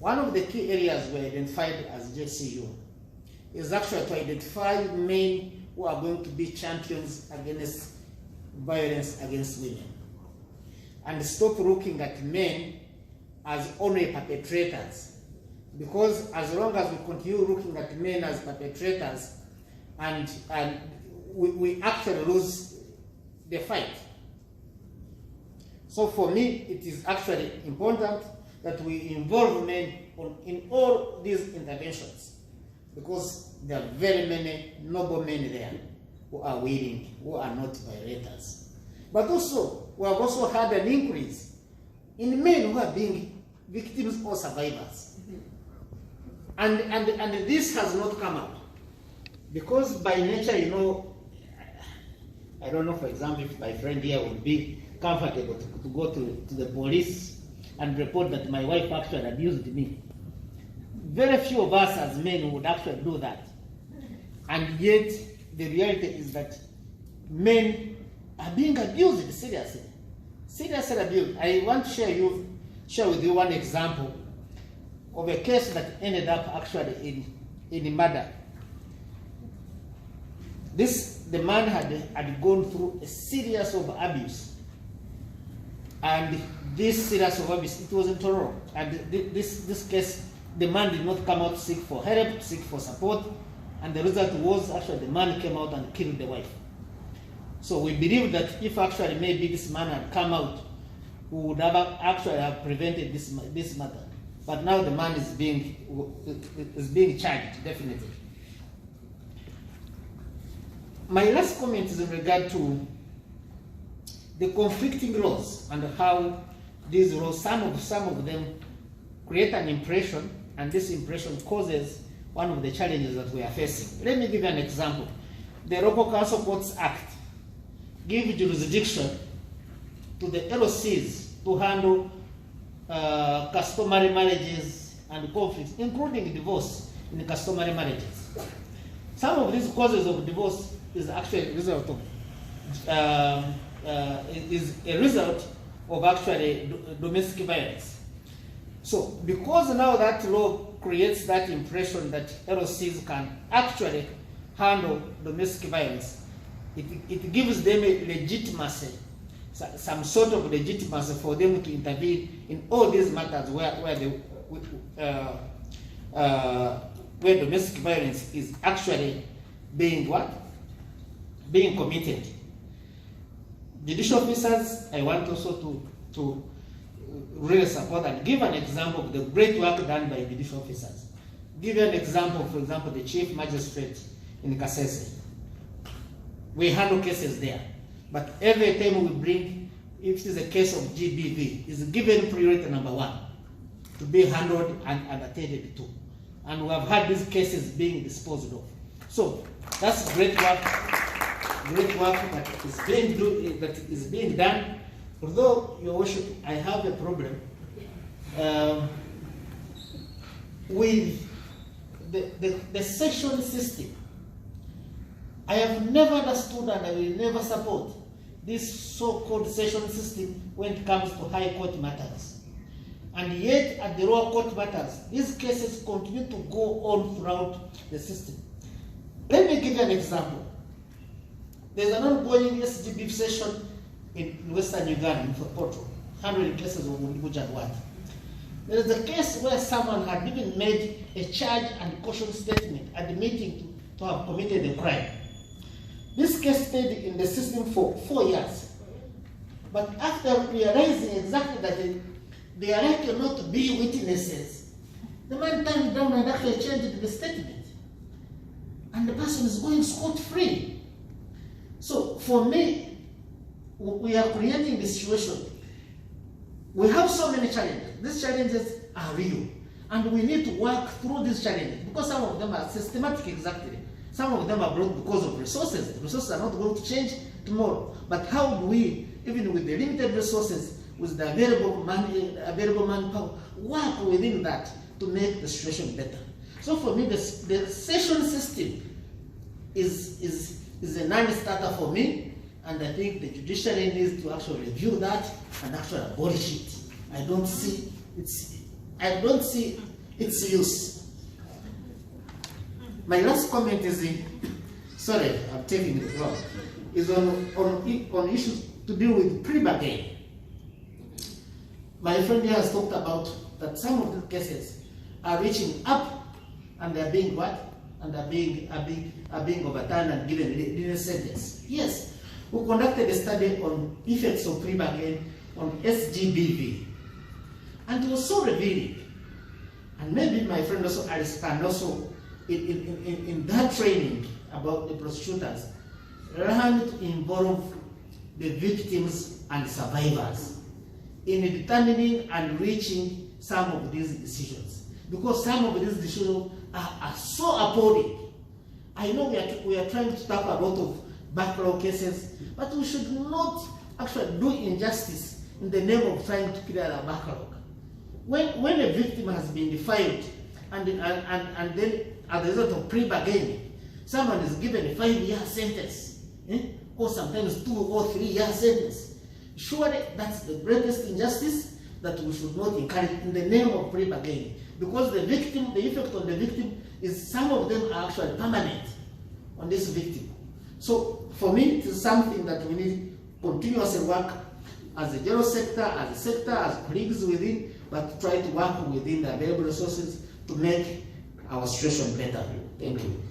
One of the key areas we identified as JCU is actually to identify men who are going to be champions against violence against women, and stop looking at men as only perpetrators. Because as long as we continue looking at men as perpetrators, and we actually lose the fight. So for me, it is actually important that we involve men in all these interventions, because there are very many noble men there who are willing, who are not violators. But also, we have also had an increase in men who are being victims or survivors. And this has not come out, because by nature, you know, I don't know, for example, if my friend here would be comfortable to go to the police and report that my wife actually abused me. Very few of us as men would actually do that. And yet, the reality is that men are being abused seriously. Seriously abused. I want to share with you one example of a case that ended up actually in murder. The man had gone through a series of abuse. And this series of abuse, it was intolerable. And this case, the man did not come out to seek for help, seek for support. And the result was actually the man came out and killed the wife. So we believe that if actually maybe this man had come out, we would have actually have prevented this matter. But now the man is being charged, definitely. My last comment is in regard to the conflicting laws and how these laws, some of them create an impression, and this impression causes one of the challenges that we are facing. Let me give you an example. The Local Council Courts Act gives jurisdiction to the LOCs to handle customary marriages and conflicts, including divorce in customary marriages. Some of these causes of divorce is actually a result of actually domestic violence. So because now that law creates that impression that LOCs can actually handle domestic violence, it gives them a legitimacy, some sort of legitimacy for them to intervene in all these matters where domestic violence is actually being committed. Judicial officers, I want also to really support and give an example of the great work done by judicial officers. Give you an example, for example, the Chief Magistrate in Kasese. We handle cases there, but every time we bring, if it is a case of GBV, is given priority number 1 to be handled and attended to. And we have had these cases being disposed of. So that's great work that is being done. Although, Your Worship, I have a problem with the session system. I have never understood and I will never support this so-called session system when it comes to high court matters. And yet, at the lower court matters, these cases continue to go on throughout the system. Let me give you an example. There's an ongoing SGB session in Western Uganda, in Fopoto, handling cases of Mujadwat. There is a case where someone had even made a charge and caution statement admitting to have committed a crime. This case stayed in the system for 4 years. But after realizing exactly that they are likely not to be witnesses, the man turned down and actually changed the statement. And the person is going scot-free. So for me, we are creating this situation. We have so many challenges. These challenges are real. And we need to work through these challenges, because some of them are systematic, exactly. Some of them are brought because of resources. The resources are not going to change tomorrow. But how do we, even with the limited resources, with the available manpower, work within that to make the situation better? So for me, the session system is a non-starter for me, and I think the judiciary needs to actually review that and actually abolish it. I don't see its use. My last comment is, sorry, I'm taking it wrong, is on issues to do with pre-bargain. My friend here has talked about that some of the cases are reaching up and they're being what? And are being overturned and given legal sentence. Yes, we conducted a study on effects of pre-bargain on SGBV, and it was so revealing. And maybe my friend also Alice can also, in that training about the prosecutors, learn to involve the victims and survivors in determining and reaching some of these decisions, because some of these decisions are so appalling. I know we are trying to talk a lot of backlog cases, but we should not actually do injustice in the name of trying to clear a backlog. When a victim has been defiled and then as a result of pre-bargaining, someone is given a 5-year sentence, or sometimes 2 or 3 year sentence. Surely that's the greatest injustice that we should not encourage in the name of pre-bargaining, because the victim, the effect on the victim is some of them are actually permanent on this victim. So for me, it is something that we need continuously work as a general sector, as colleagues within, but try to work within the available resources to make our situation better. Thank you.